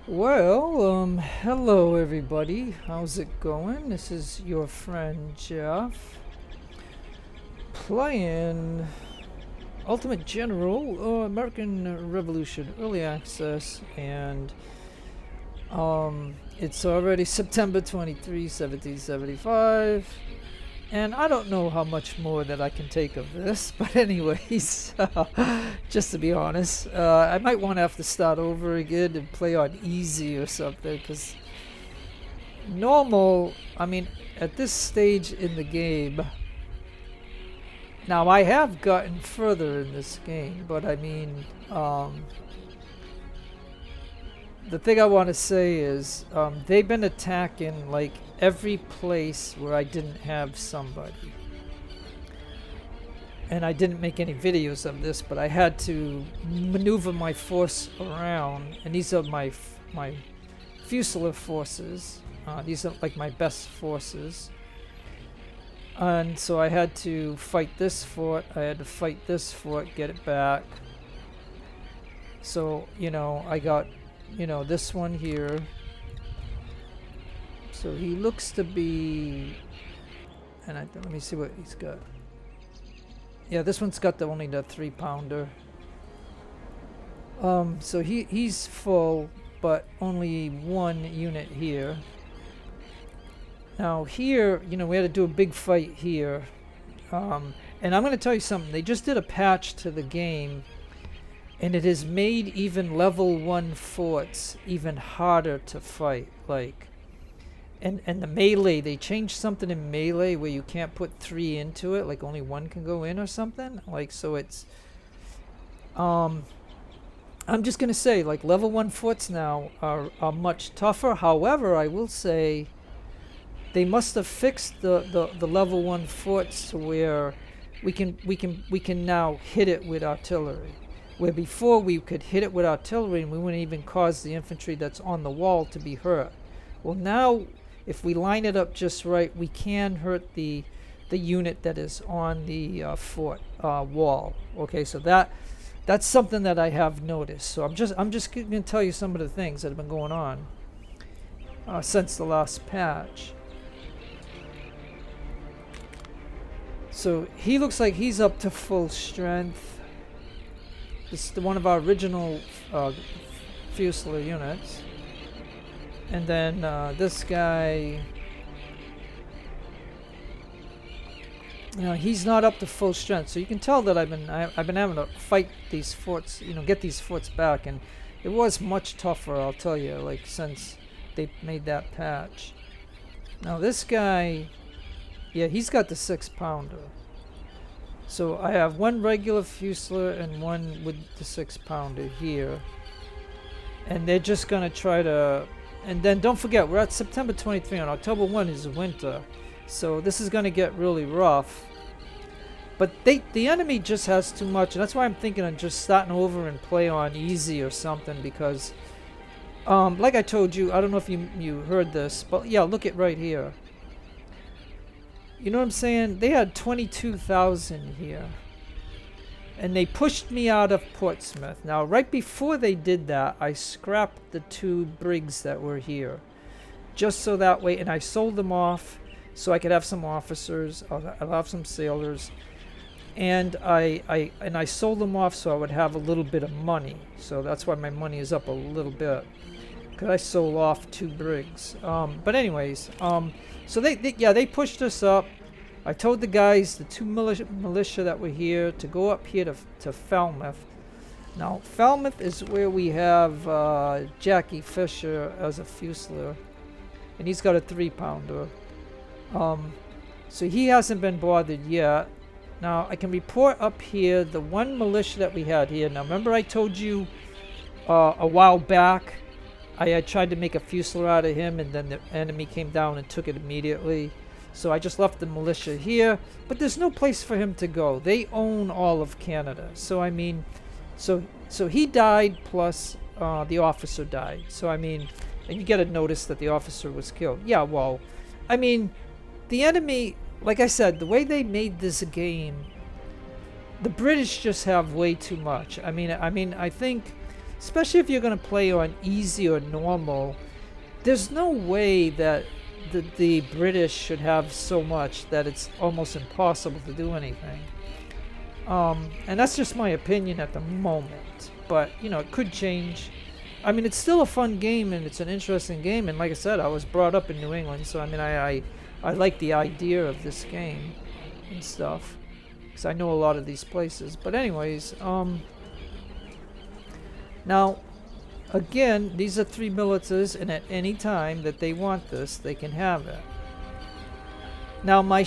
Hello everybody. How's it going? This is your friend Jeff playing Ultimate General, American Revolution Early Access, and it's already September 23, 1775, and I don't know how much more that I can take of this, but anyways, just to be honest, I might want to have to start over again and play on easy or something, because normal, I mean, at this stage in the game, now I have gotten further in this game, but I mean, the thing I want to say is they've been attacking like every place where I didn't have somebody. And I didn't make any videos of this, but I had to maneuver my force around, and these are my Fusilier forces. These are like my best forces. And so I had to fight this fort, I had to fight this fort, get it back. So, I got, this one here. So he looks to be, and let me see what he's got. Yeah, this one's got only the 3-pounder. So he's full, but only one unit here. Now here, we had to do a big fight here. And I'm going to tell you something. They just did a patch to the game, and it has made even level 1 forts even harder to fight. And the melee, they changed something in melee where you can't put 3 into it, like only 1 can go in or something. So it's I'm just gonna say, like, level 1 forts now are much tougher. However, I will say they must have fixed the level 1 forts to where we can now hit it with artillery. Where before we could hit it with artillery and we wouldn't even cause the infantry that's on the wall to be hurt. Well, now if we line it up just right, we can hurt the unit that is on the fort wall. Okay, so that's something that I have noticed. So I'm just going to tell you some of the things that have been going on since the last patch. So he looks like he's up to full strength. This is one of our original Fusilier units. And then this guy, he's not up to full strength. So you can tell that I've been having to fight these forts, get these forts back, and it was much tougher, I'll tell you, like since they made that patch. Now this guy, yeah, he's got the 6-pounder. So I have one regular Fusilier and one with the 6-pounder here, and they're just gonna try to. And then don't forget, we're at September 23, and October 1 is winter. So this is going to get really rough. But the enemy just has too much. And that's why I'm thinking of just starting over and play on easy or something. Because, like I told you, I don't know if you heard this. But yeah, look at right here. You know what I'm saying? They had 22,000 here. And they pushed me out of Portsmouth. Now, right before they did that, I scrapped the 2 brigs that were here. Just so that way, and I sold them off so I could have some officers, I'll have some sailors. And I sold them off so I would have a little bit of money. So that's why my money is up a little bit. Because I sold off 2 brigs. But anyways, so they pushed us up. I told the guys, the 2 militia that were here, to go up here to Falmouth. Now, Falmouth is where we have Jackie Fisher as a Fusilier. And he's got a 3-pounder. So he hasn't been bothered yet. Now, I can report up here the 1 militia that we had here. Now, remember I told you a while back, I had tried to make a Fusilier out of him, and then the enemy came down and took it immediately. So I just left the militia here, but there's no place for him to go. They own all of Canada. So I mean, so he died, plus the officer died. So I mean, and you get a notice that the officer was killed. Yeah, well, I mean, the enemy, like I said, the way they made this game, the British just have way too much. I mean, I think especially if you're going to play on easy or normal, there's no way that the British should have so much that it's almost impossible to do anything. And that's just my opinion at the moment. But, you know, it could change. I mean, it's still a fun game, and it's an interesting game. And like I said, I was brought up in New England, so I mean, I like the idea of this game and stuff, because I know a lot of these places. But anyways, now, again, these are 3 militaries, and at any time that they want this, they can have it. Now, my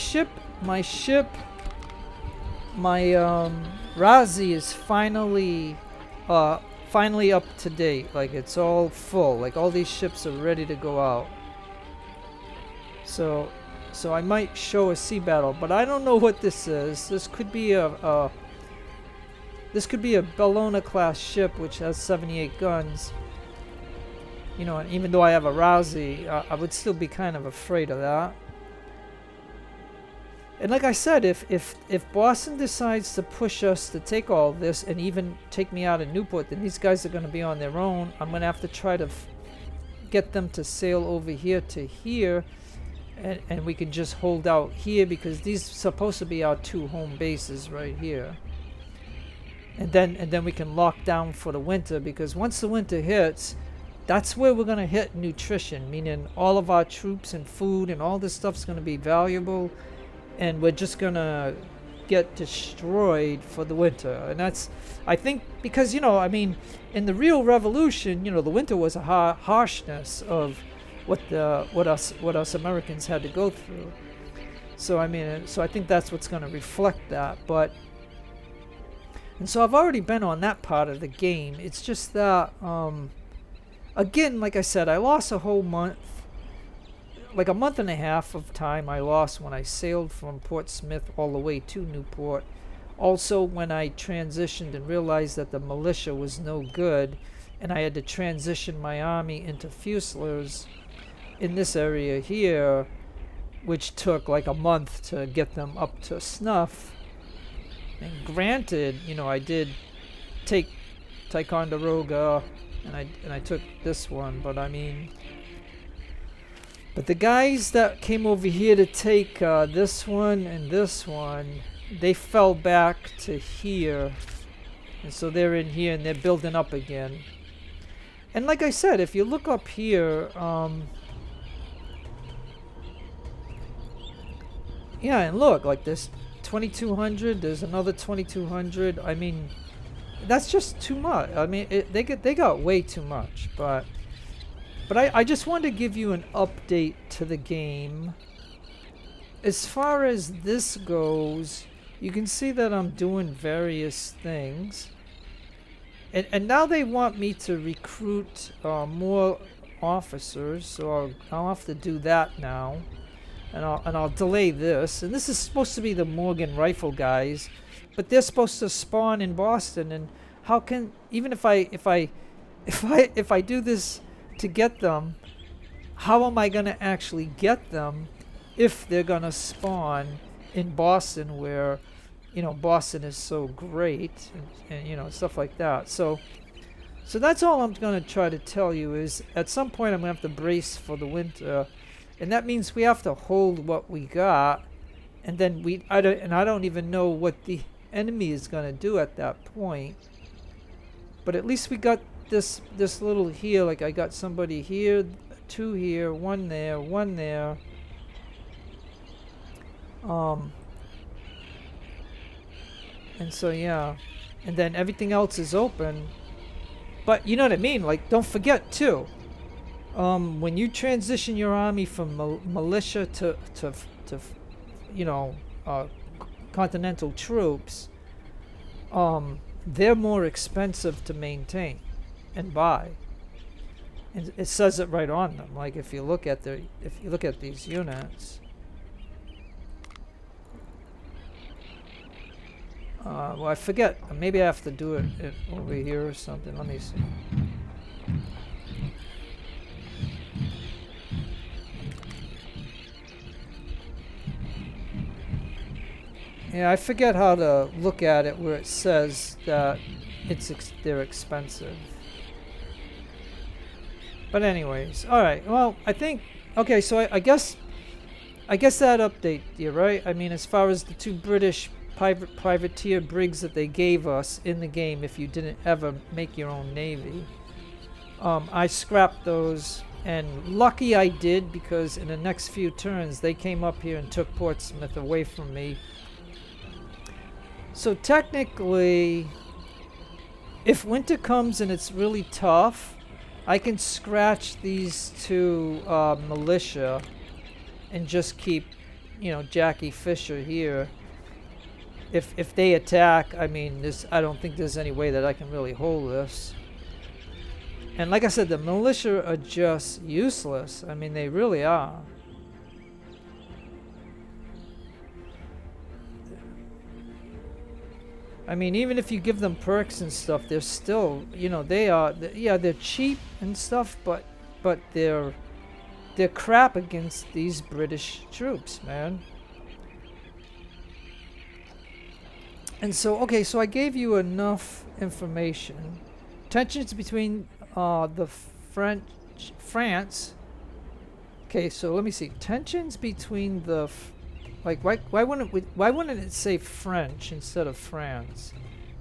Razi is finally up to date. Like, it's all full. Like, all these ships are ready to go out. So I might show a sea battle, but I don't know what this is. This could be a Bellona class ship, which has 78 guns. You know, and even though I have a Rousey, I would still be kind of afraid of that. And like I said, if Boston decides to push us to take all this and even take me out of Newport, then these guys are going to be on their own. I'm going to have to try to get them to sail over here to here, and we can just hold out here, because these are supposed to be our 2 home bases right here. And then we can lock down for the winter, because once the winter hits, that's where we're going to hit nutrition, meaning all of our troops and food and all this stuff's going to be valuable, and we're just going to get destroyed for the winter. And that's, I think, because, you know, I mean, in the real revolution, you know, the winter was a harshness of what us Americans had to go through. So I mean, so I think that's what's going to reflect that. But, and so I've already been on that part of the game. It's just that, again, like I said, I lost a whole month, like a month and a half of time I lost when I sailed from Portsmouth all the way to Newport. Also, when I transitioned and realized that the militia was no good, and I had to transition my army into Fusiliers in this area here, which took like a month to get them up to snuff. And granted, you know, I did take Ticonderoga, and I took this one, but I mean, but the guys that came over here to take this one and this one, they fell back to here, and so they're in here and they're building up again. And like I said, if you look up here, yeah, and look, like this 2200, there's another 2200. I mean, that's just too much. I mean, they got way too much. But I just wanted to give you an update to the game. As far as this goes, you can see that I'm doing various things. And now they want me to recruit more officers, so I'll have to do that now. And I'll delay this. And this is supposed to be the Morgan rifle guys, but they're supposed to spawn in Boston. And how can, even if I do this to get them, how am I gonna actually get them if they're gonna spawn in Boston, where, you know, Boston is so great, and you know, stuff like that. So that's all I'm gonna try to tell you is, at some point I'm gonna have to brace for the winter. And that means we have to hold what we got, and then I don't even know what the enemy is going to do at that point. But at least we got this little here, like I got somebody here, 2 here, 1 there, 1 there. And so yeah, and then everything else is open. But you know what I mean? Like, don't forget too, when you transition your army from militia to you know, continental troops, they're more expensive to maintain and buy. And it says it right on them. Like, if you look at these units, well, I forget. Maybe I have to do it over here or something. Let me see. Yeah, I forget how to look at it where it says that they're expensive. But anyways, all right. Well, I think okay. So I guess that update you right. I mean, as far as the two British privateer brigs that they gave us in the game, if you didn't ever make your own navy, I scrapped those, and lucky I did because in the next few turns they came up here and took Portsmouth away from me. So technically, if winter comes and it's really tough, I can scratch these two militia and just keep, Jackie Fisher here. If they attack, I mean, I don't think there's any way that I can really hold this. And like I said, the militia are just useless. I mean, they really are. I mean, even if you give them perks and stuff, they're still, they're cheap and stuff, but they're crap against these British troops, man. And so, okay, so I gave you enough information. Tensions between the France. Okay, so let me see. Tensions between the why wouldn't it say French instead of France?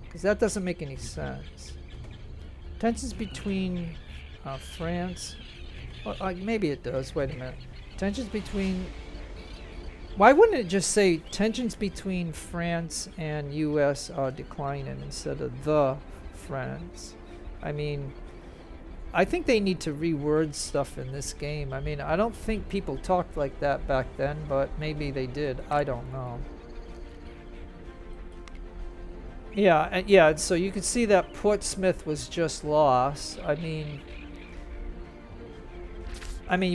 Because that doesn't make any sense. Tensions between France. Well, maybe it does. Wait a minute. Tensions between. Why wouldn't it just say tensions between France and U.S. are declining instead of the France? I mean, I think they need to reword stuff in this game. I mean, I don't think people talked like that back then, but maybe they did. I don't know. Yeah, so you can see that Portsmouth was just lost. I mean,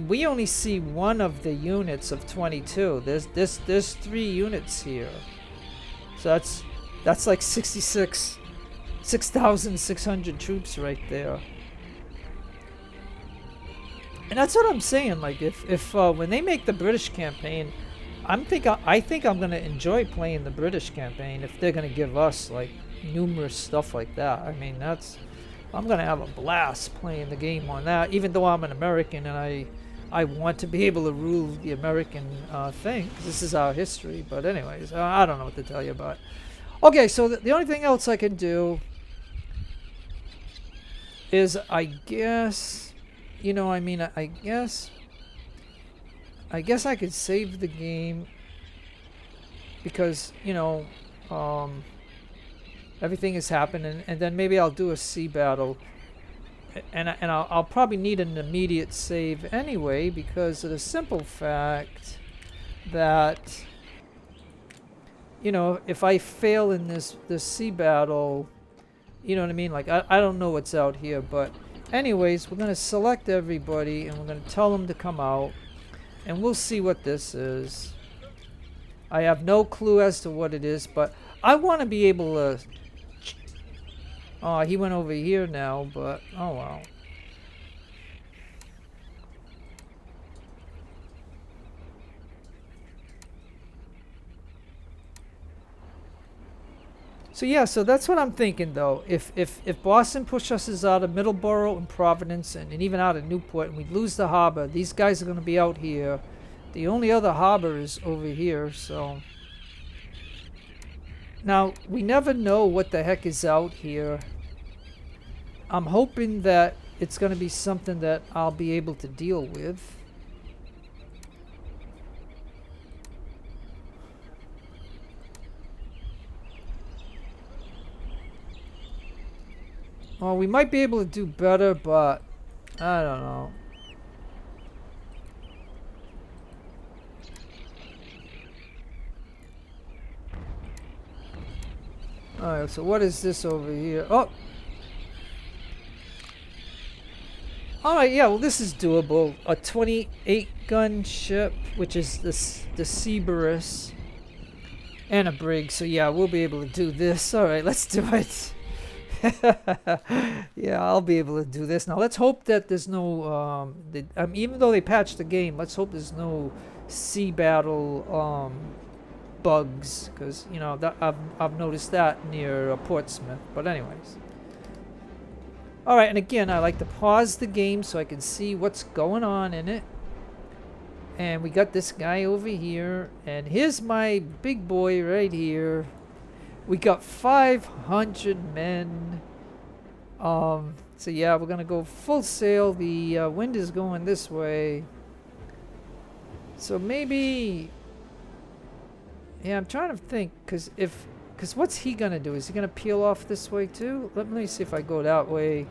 we only see one of the units of 22. There's 3 units here. So that's like 6,600 troops right there. And that's what I'm saying. Like, if when they make the British campaign, I think I'm gonna enjoy playing the British campaign if they're gonna give us like numerous stuff like that. I mean, I'm gonna have a blast playing the game on that. Even though I'm an American and I want to be able to rule the American thing. This is our history. But anyways, I don't know what to tell you about. Okay, so the only thing else I can do is I guess. I guess I could save the game because, everything has happened, and then maybe I'll do a sea battle, and I'll probably need an immediate save anyway because of the simple fact that, if I fail in this sea battle, you know what I mean? Like, I don't know what's out here, but anyways, we're going to select everybody and we're going to tell them to come out and we'll see what this is. I have no clue as to what it is, but I want to be able to. Oh, he went over here now, but oh well. So yeah, so that's what I'm thinking though. If Boston pushes us out of Middleborough and Providence and even out of Newport and we lose the harbor, these guys are going to be out here. The only other harbor is over here, so. Now, we never know what the heck is out here. I'm hoping that it's going to be something that I'll be able to deal with. Well, we might be able to do better, but I don't know. Alright, so what is this over here? Oh! Alright, yeah, well this is doable. A 28 gun ship, which is the Cerberus, and a brig, so yeah, we'll be able to do this. Alright, let's do it. Yeah, I'll be able to do this. Now let's hope that there's no even though they patched the game, let's hope there's no sea battle bugs, because I've noticed that near Portsmouth. But anyways, Alright, and again, I like to pause the game so I can see what's going on in it. And we got this guy over here. And here's my big boy right here. We got 500 men. So yeah, we're gonna go full sail. The wind is going this way. So maybe... Yeah, I'm trying to think. Because what's he gonna do? Is he gonna peel off this way too? Let me see if I go that way.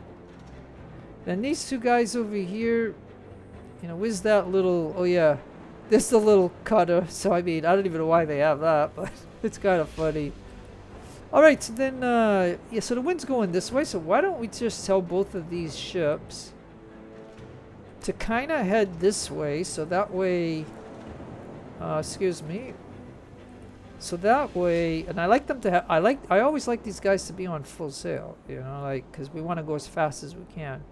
And these two guys over here... You know, where's that little... Oh, yeah. This is the little cutter. So, I mean, I don't even know why they have that. But it's kind of funny. Alright, so then... yeah, so the wind's going this way. So, why don't we just tell both of these ships to kind of head this way. So, that way... excuse me. So, that way... And I like them to have... I always like these guys to be on full sail. You know, like... Because we want to go as fast as we can.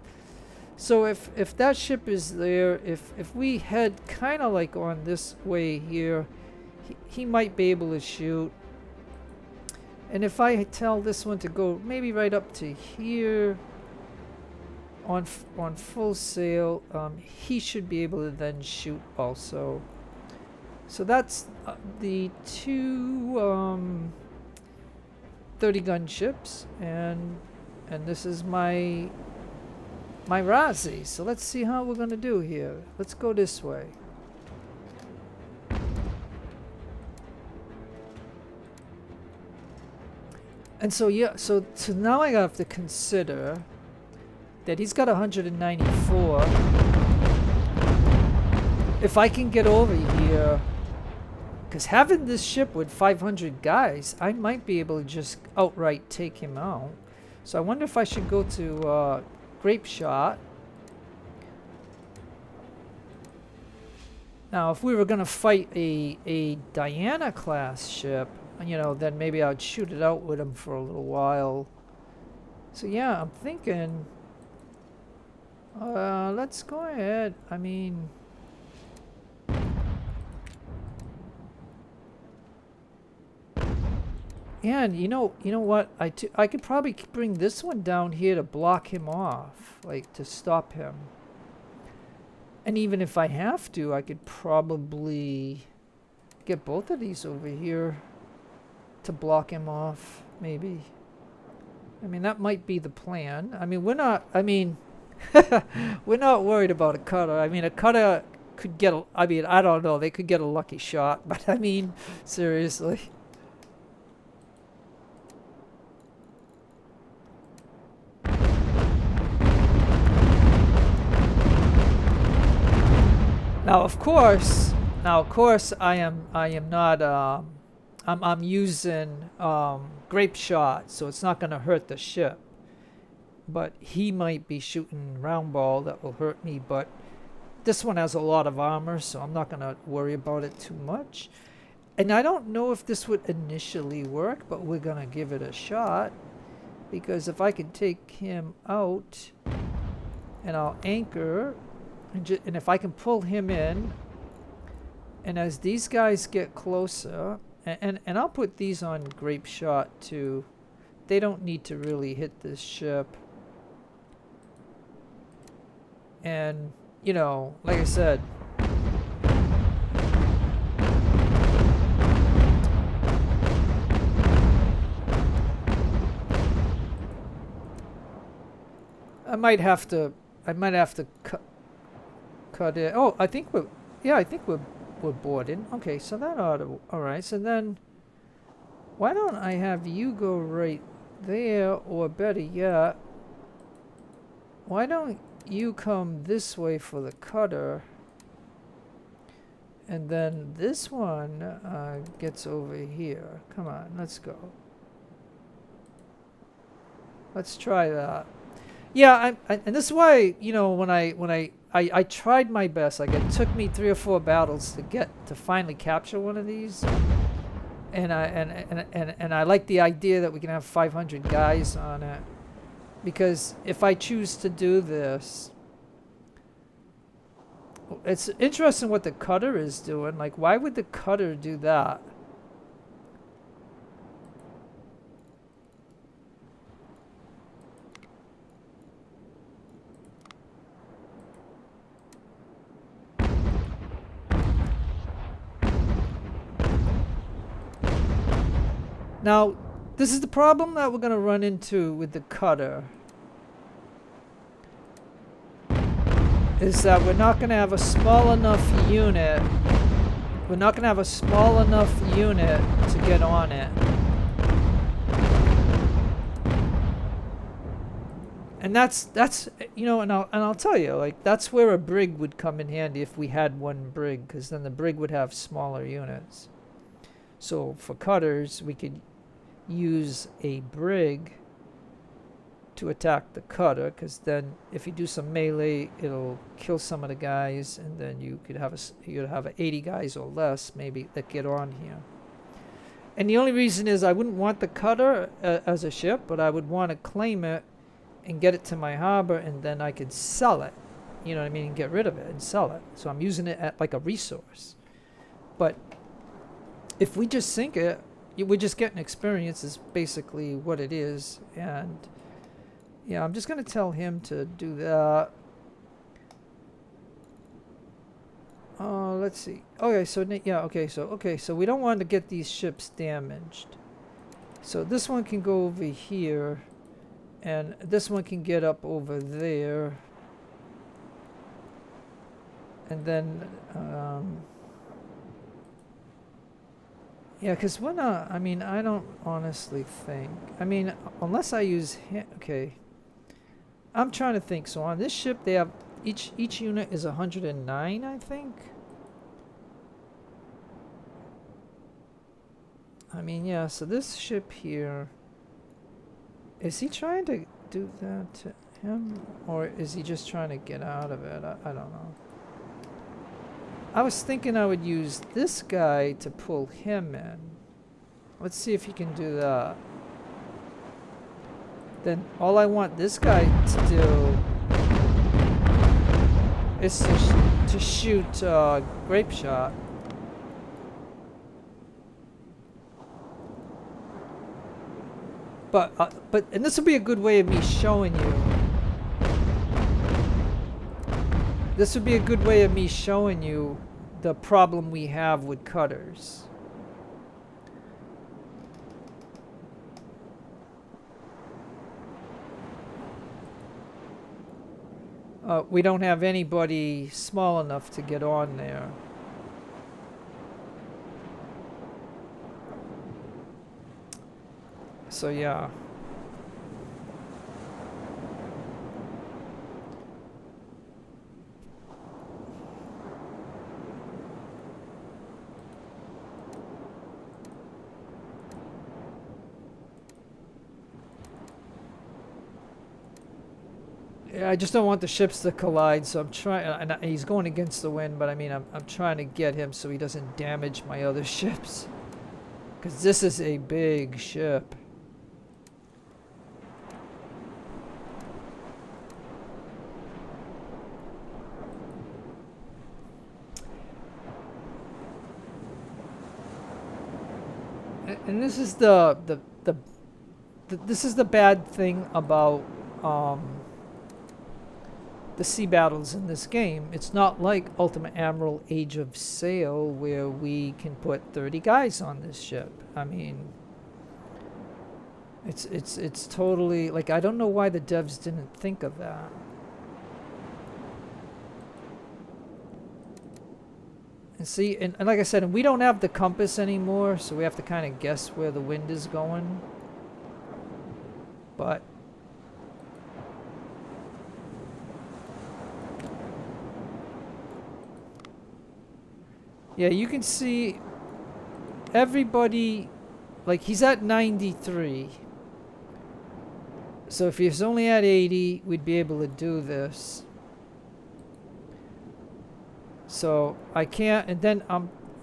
So if that ship is there, if we head kind of like on this way here, he might be able to shoot. And if I tell this one to go maybe right up to here on full sail, he should be able to then shoot also. So that's the two 30 gun ships, and this is my Razi. So let's see how we're gonna do here. Let's go this way. And so yeah, so now I have to consider that he's got 194. If I can get over here, because having this ship with 500 guys, I might be able to just outright take him out. So I wonder if I should go to grape shot. Now, if we were going to fight a Diana class ship, you know, then maybe I'd shoot it out with him for a little while. So yeah, I'm thinking, let's go ahead. I mean, and you know what? I could probably bring this one down here to block him off, like to stop him. And even if I have to, I could probably get both of these over here to block him off, maybe. I mean, that might be the plan. I mean, we're not worried about a cutter. I mean, a cutter could get I mean, I don't know, they could get a lucky shot, but I mean, seriously. Now, of course, I am not. I'm using grape shot, so it's not going to hurt the ship. But he might be shooting round ball that will hurt me. But this one has a lot of armor, so I'm not going to worry about it too much. And I don't know if this would initially work, but we're going to give it a shot, because if I can take him out, and I'll anchor. And if I can pull him in, and as these guys get closer, and I'll put these on grape shot too. They don't need to really hit this ship. And, you know, like I said, I might have to cut it. Oh, I think we're boarding. Okay, so that ought to... Alright, so then... Why don't I have you go right there, or better yet... Why don't you come this way for the cutter, and then this one gets over here. Come on, let's go. Let's try that. Yeah, and this is why, you know, when I tried my best. Like, it took me 3 or 4 battles to finally capture one of these, and I like the idea that we can have 500 guys on it, because if I choose to do this, it's interesting what the cutter is doing. Like, why would the cutter do that? Now, this is the problem that we're going to run into with the cutter. Is that we're not going to have a small enough unit. We're not going to have a small enough unit to get on it. And that's you know, and I'll tell you, like, that's where a brig would come in handy if we had one brig, because then the brig would have smaller units. So for cutters, we could use a brig to attack the cutter, because then if you do some melee, it'll kill some of the guys, and then you could have 80 guys or less maybe that get on here. And the only reason is I wouldn't want the cutter as a ship, but I would want to claim it and get it to my harbor, and then I could sell it, you know what I mean, and get rid of it and sell it. So I'm using it at like a resource. But if we just sink it, we're just getting experience is basically what it is. And yeah, I'm just going to tell him to do that. Let's see. Okay, so yeah, okay, so we don't want to get these ships damaged. So this one can go over here. And this one can get up over there. And then, yeah, because we're not, I mean, I don't honestly think, I mean, unless I use him, okay. I'm trying to think. So on this ship, they have, each unit is 109, I think. I mean, yeah, so this ship here, is he trying to do that to him? Or is he just trying to get out of it? I don't know. I was thinking I would use this guy to pull him in. Let's see if he can do that. Then all I want this guy to do is to shoot grape shot. But and this would be a good way of me showing you. This would be a good way of me showing you the problem we have with cutters. We don't have anybody small enough to get on there. So yeah. Yeah, I just don't want the ships to collide, so I'm trying, and he's going against the wind, but I mean, I'm trying to get him so he doesn't damage my other ships. Because this is a big ship. And this is this is the bad thing about the sea battles in this game. It's not like Ultimate Admiral Age of Sail where we can put 30 guys on this ship. I mean, it's totally like, I don't know why the devs didn't think of that. And see, and like I said, and we don't have the compass anymore, so we have to kind of guess where the wind is going. But yeah, you can see everybody, like, he's at 93. So if he was only at 80, we'd be able to do this. So I can't, and then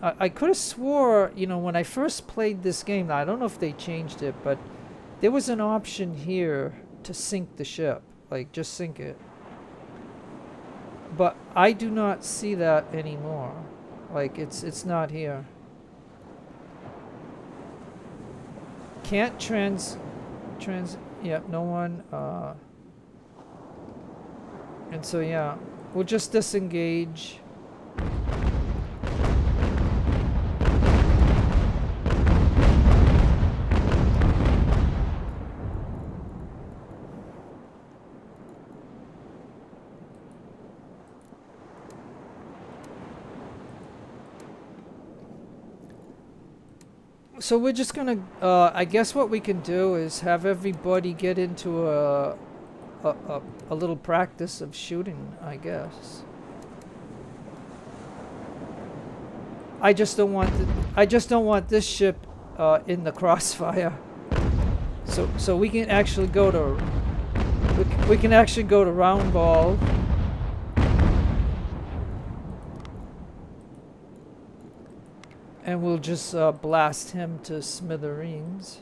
I could have swore, you know, when I first played this game, I don't know if they changed it, but there was an option here to sink the ship, like just sink it. But I do not see that anymore. Like it's not here. Can't yep, no one, and so yeah, we'll just disengage. So we're just gonna, I guess what we can do is have everybody get into a, a, a little practice of shooting, I guess. I just don't want I just don't want this ship in the crossfire. So we can actually go to we can actually go to round ball. And we'll just blast him to smithereens.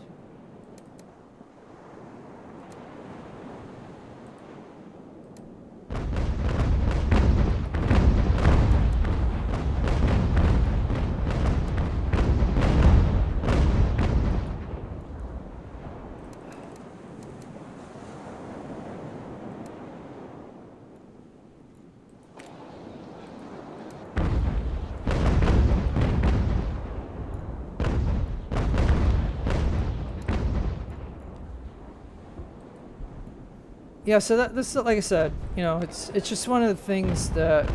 Yeah, so this is, like I said, it's just one of the things that,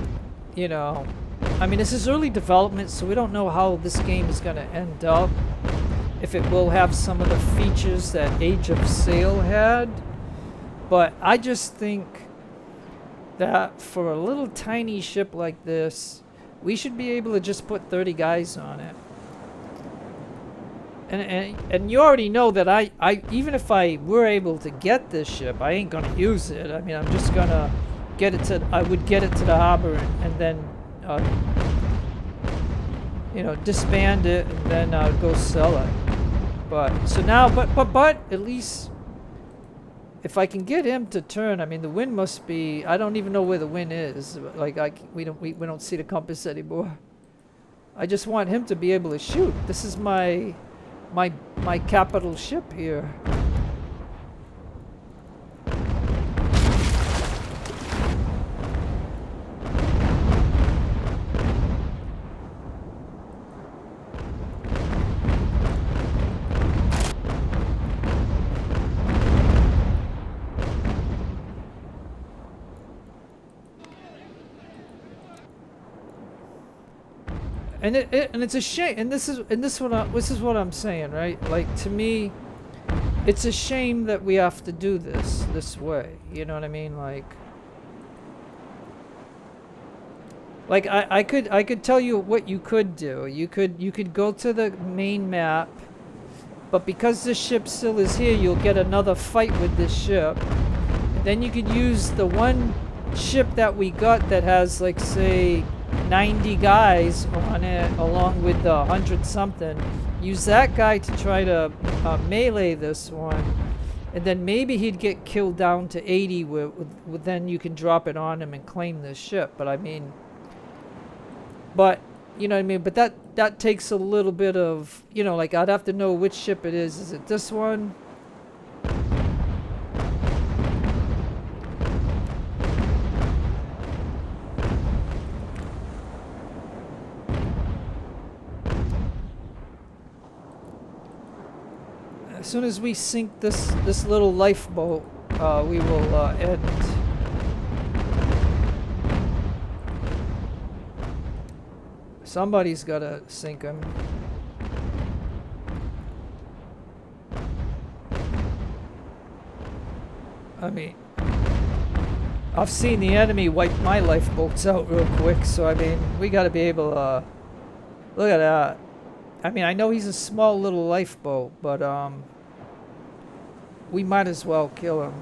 I mean, this is early development, so we don't know how this game is going to end up. If it will have some of the features that Age of Sail had. But I just think that for a little tiny ship like this, we should be able to just put 30 guys on it. And you already know that I even if I were able to get this ship, I ain't gonna use it. I mean, I'm just gonna I would get it to the harbor and then disband it and then go sell it. But so now, but at least if I can get him to turn, I mean, the wind must be. I don't even know where the wind is. Like we don't see the compass anymore. I just want him to be able to shoot. This is my capital ship here. And it's a shame, and this is what I'm saying, right? Like, to me, it's a shame that we have to do this way. You know what I mean? Like I could tell you what you could do. You could go to the main map, but because this ship still is here, you'll get another fight with this ship. And then you could use the one ship that we got that has, like, say, 90 guys on it, along with the 100 something. Use that guy to try to melee this one, and then maybe he'd get killed down to 80. Then you can drop it on him and claim this ship. But I mean, you know what I mean. But that takes a little bit of, like, I'd have to know which ship it is. Is it this one? As soon as we sink this little lifeboat, we will end. Somebody's gotta sink him. I mean, I've seen the enemy wipe my lifeboats out real quick, so I mean, we gotta be able to look at that. I mean, I know he's a small little lifeboat, but we might as well kill him.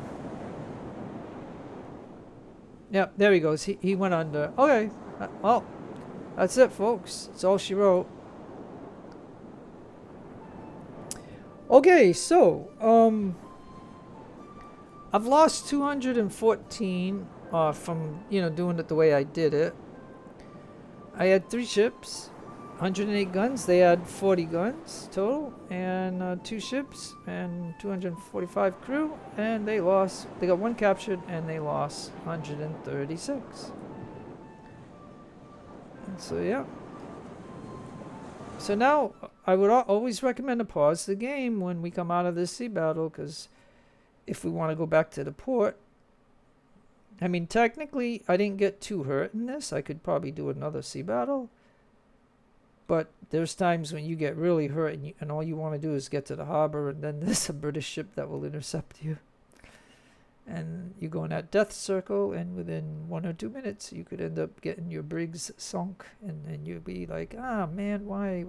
Yep, there he goes. He went under. Okay, well, that's it, folks. That's all she wrote. Okay, so I've lost 214 from doing it the way I did it. I had 3 ships. 108 guns. They had 40 guns total, and 2 ships and 245 crew, and they got 1 captured, and they lost 136. And so yeah. So now I would always recommend to pause the game when we come out of this sea battle, because if we want to go back to the port, I mean, technically I didn't get too hurt in this. I could probably do another sea battle. But there's times when you get really hurt and all you want to do is get to the harbor, and then there's a British ship that will intercept you. And you go in that death circle, and within 1 or 2 minutes, you could end up getting your brigs sunk, and then you'll be like, ah, man, why?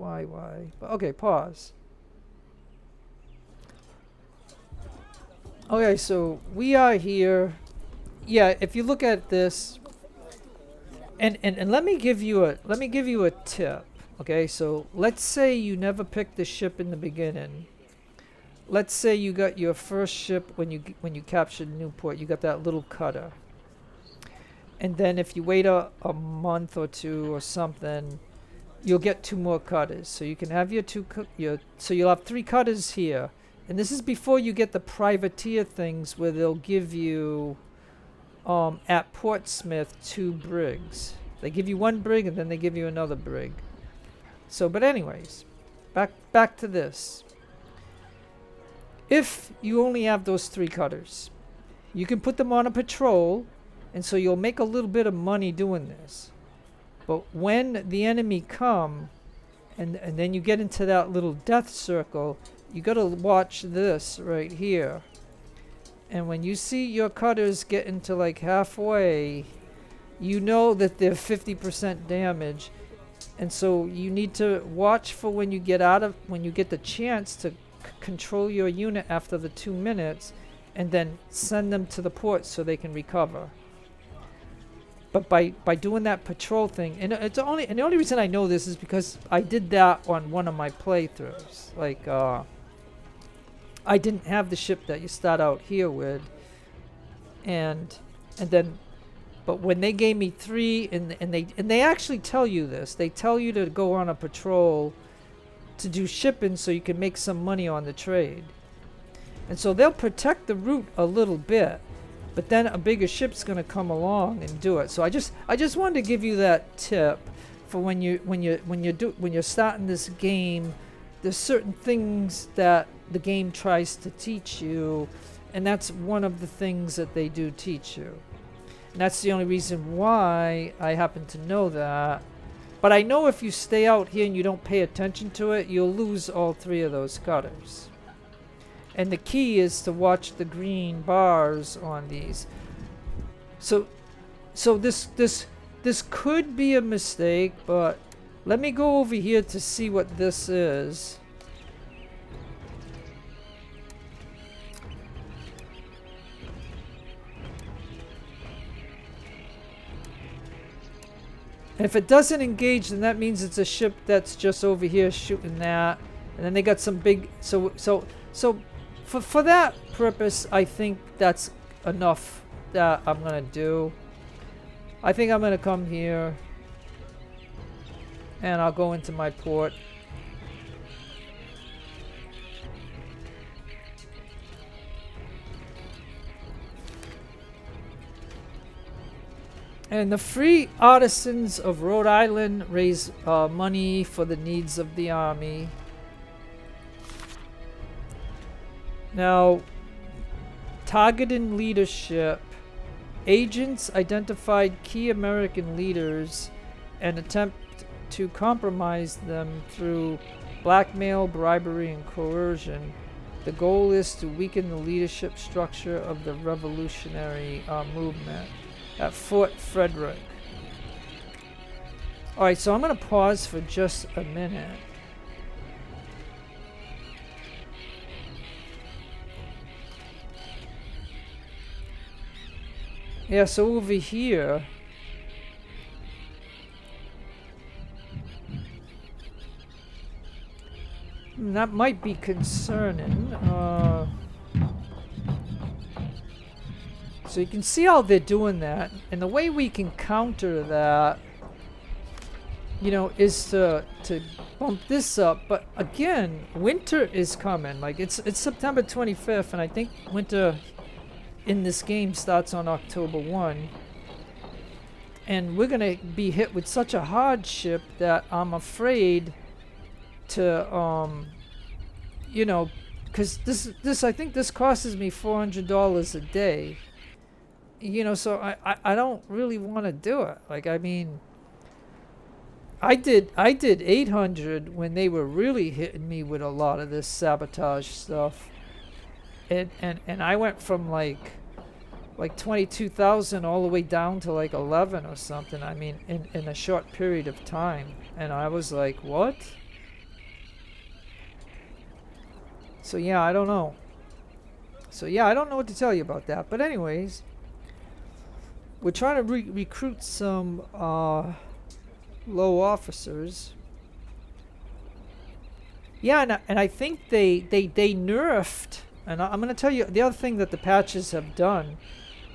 But okay, pause. Okay, so we are here. Yeah, if you look at this, and let me give you a tip. Okay, so let's say you never picked the ship in the beginning. Let's say you got your first ship when you captured Newport. You got that little cutter, and then if you wait a month or two or something, you'll get 2 more cutters. So you can have so you'll have 3 cutters here, and this is before you get the privateer things where they'll give you at Portsmouth 2 brigs. They give you 1 brig and then they give you another brig. So, but anyways, back to this. If you only have those 3 cutters, you can put them on a patrol, and so you'll make a little bit of money doing this. But when the enemy come, and then you get into that little death circle, you got to watch this right here. And when you see your cutters get into like halfway, you know that they're 50% damage. And so you need to watch for when you get the chance to control your unit after the 2 minutes, and then send them to the port so they can recover. But by doing that patrol thing, and the only reason I know this is because I did that on one of my playthroughs. Like I didn't have the ship that you start out here with, and then, but when they gave me 3, and they actually tell you this, they tell you to go on a patrol to do shipping so you can make some money on the trade. And so they'll protect the route a little bit, but then a bigger ship's going to come along and do it. So I just wanted to give you that tip for when you're starting this game. There's certain things that the game tries to teach you, and that's one of the things that they do teach you. And that's the only reason why I happen to know that. But I know if you stay out here and you don't pay attention to it, you'll lose all 3 of those cutters. And the key is to watch the green bars on these. So this could be a mistake, but let me go over here to see what this is. And if it doesn't engage, then that means it's a ship that's just over here shooting that. And then they got some big... So for that purpose, I think that's enough that I'm going to do. I think I'm going to come here. And I'll go into my port. And the free artisans of Rhode Island raise money for the needs of the army. Now, targeting leadership. Agents identified key American leaders and attempt to compromise them through blackmail, bribery, and coercion. The goal is to weaken the leadership structure of the revolutionary movement at Fort Frederick. Alright, so I'm going to pause for just a minute. Yeah, so over here, that might be concerning. So you can see how they're doing that, and the way we can counter that, you know, is to bump this up. But again, winter is coming. Like it's September 25th, and I think winter in this game starts on October 1. And we're gonna be hit with such a hardship that I'm afraid to, you know, because this I think this costs me $400 a day. You know, so I don't really want to do it. Like, I mean, I did 800 when they were really hitting me with a lot of this sabotage stuff. And I went from like 22,000 all the way down to like 11 or something. I mean, in a short period of time. And I was like, what? So yeah, I don't know. So yeah, I don't know what to tell you about that. But anyways, we're trying to recruit some low officers. Yeah, and I think they nerfed. And I'm going to tell you the other thing that the patches have done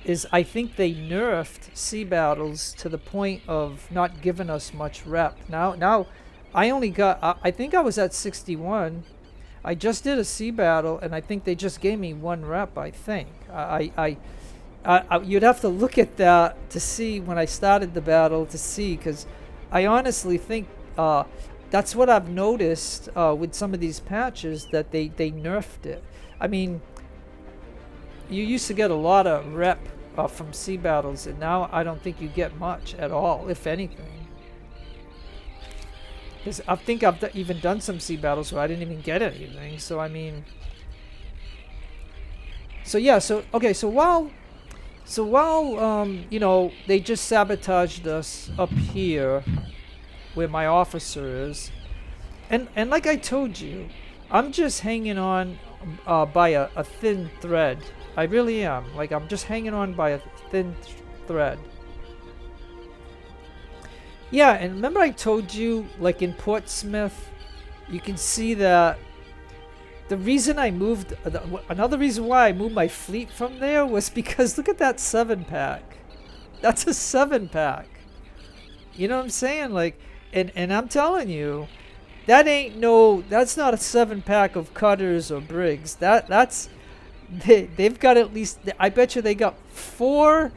is I think they nerfed sea battles to the point of not giving us much rep. Now, I only got. I think I was at 61. I just did a sea battle, and I think they just gave me 1 rep. I think. You'd have to look at that to see when I started the battle to see, because I honestly think that's what I've noticed with some of these patches, that they nerfed it. I mean, you used to get a lot of rep from sea battles, and now I don't think you get much at all, if anything. Because I think I've even done some sea battles where I didn't even get anything. So I mean, so yeah. So okay. So while you know, they just sabotaged us up here, where my officer is, and like I told you, I'm just hanging on by a thin thread. I really am. Like, I'm just hanging on by a thin thread. Yeah, and remember I told you, like in Portsmouth, you can see that the reason I moved, another reason why I moved my fleet from there was because look at that 7-pack. That's a 7-pack. You know what I'm saying? Like, and I'm telling you, that's not a 7-pack of cutters or brigs. They've got at least, I bet you they got 4,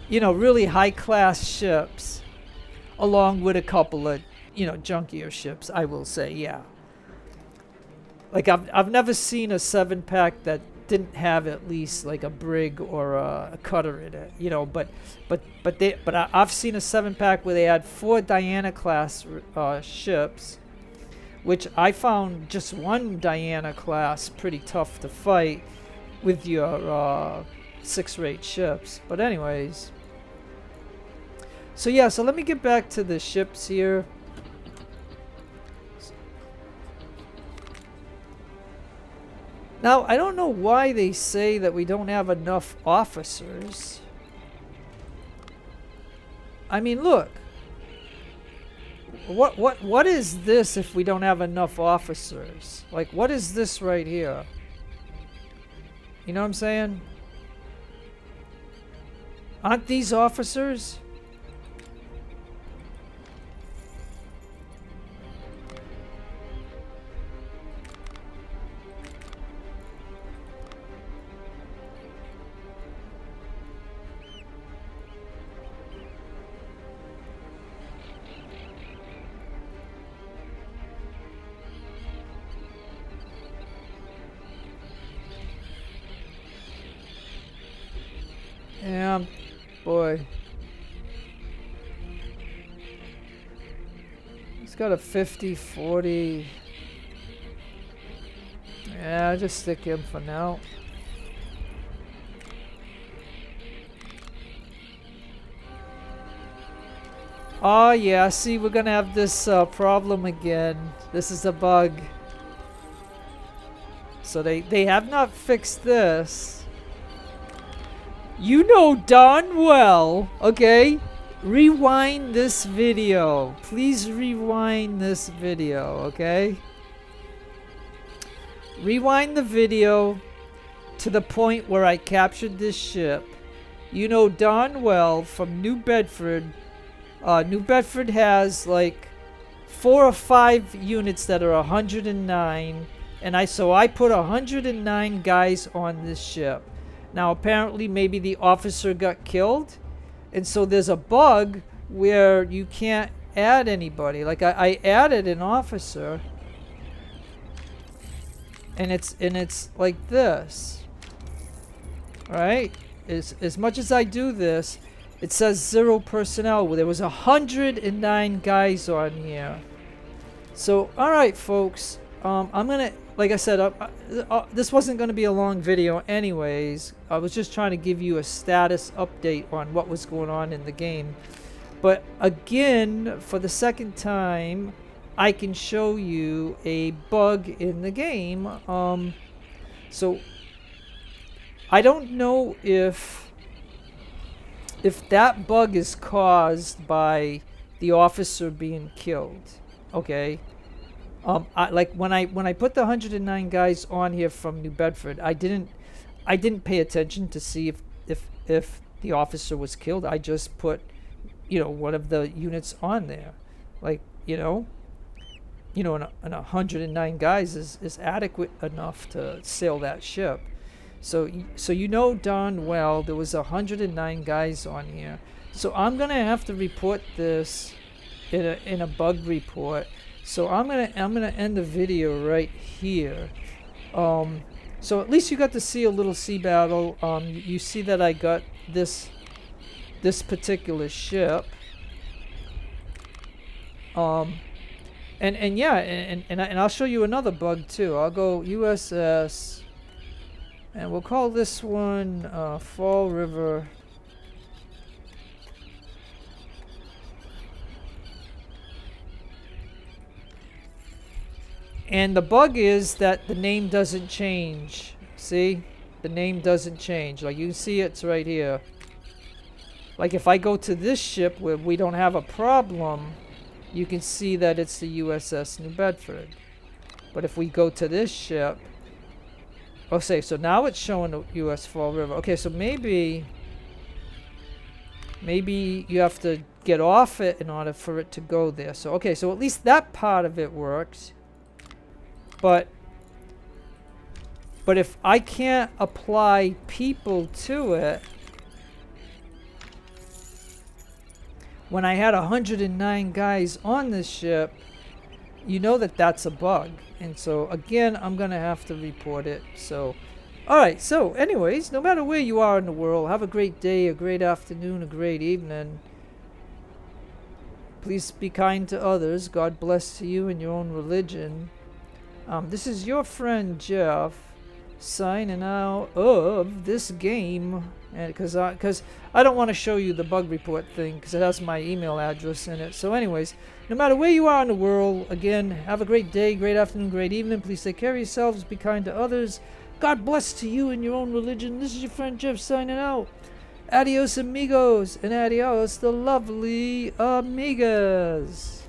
you know, really high class ships, along with a couple of, you know, junkier ships, I will say, yeah. Like I've never seen a 7-pack that didn't have at least like a brig or a cutter in it, you know. But I've seen a 7-pack where they had 4 Diana class ships, which I found just 1 Diana class pretty tough to fight with your 6-rate ships. But anyways, so yeah, so let me get back to the ships here. Now, I don't know why they say that we don't have enough officers. I mean, look. What is this if we don't have enough officers? Like, what is this right here? You know what I'm saying? Aren't these officers? Yeah, boy. He's got a 50-40. Yeah, I'll just stick him for now. Oh yeah, see, we're gonna have this problem again. This is a bug. So they have not fixed this. You know darn well, okay? Rewind this video. Please rewind this video, okay? Rewind the video to the point where I captured this ship. You know darn well from New Bedford. New Bedford has like 4 or 5 units that are 109. And I put 109 guys on this ship. Now, apparently, maybe the officer got killed, and so there's a bug where you can't add anybody. Like I added an officer, and it's like this. All right, as much as I do this, It says 0 personnel. Well, there was 109 guys on here. So, all right, folks. I'm gonna, like I said, this wasn't gonna be a long video, anyways. I was just trying to give you a status update on what was going on in the game. But again, for the second time, I can show you a bug in the game. So I don't know if that bug is caused by the officer being killed. Okay. Like when I put the 109 guys on here from New Bedford, I didn't pay attention to see if the officer was killed. I just put, you know, one of the units on there. Like, and 109 guys is adequate enough to sail that ship. So you know darn well there was 109 guys on here. So I'm gonna have to report this in a bug report. So I'm gonna end the video right here. So at least you got to see a little sea battle. You see that I got this particular ship. And yeah, and I'll show you another bug too. I'll go USS, and we'll call this one Fall River. And the bug is that the name doesn't change. See? The name doesn't change. Like you can see it's right here. Like if I go to this ship where we don't have a problem, you can see that it's the USS New Bedford. But if we go to this ship, oh say, so now it's showing the US Fall River. Okay, so maybe you have to get off it in order for it to go there. So okay, so at least that part of it works. But if I can't apply people to it, when I had 109 guys on this ship, you know that that's a bug. And so again, I'm gonna have to report it. So alright, so anyways, no matter where you are in the world, have a great day, a great afternoon, a great evening. Please be kind to others. God bless to you and your own religion. This is your friend Jeff signing out of this game, and because I don't want to show you the bug report thing because it has my email address in it. So anyways, no matter where you are in the world, again, have a great day, great afternoon, great evening. Please take care of yourselves, be kind to others. God bless to you and your own religion. This is your friend Jeff signing out. Adios amigos, and adios the lovely amigas.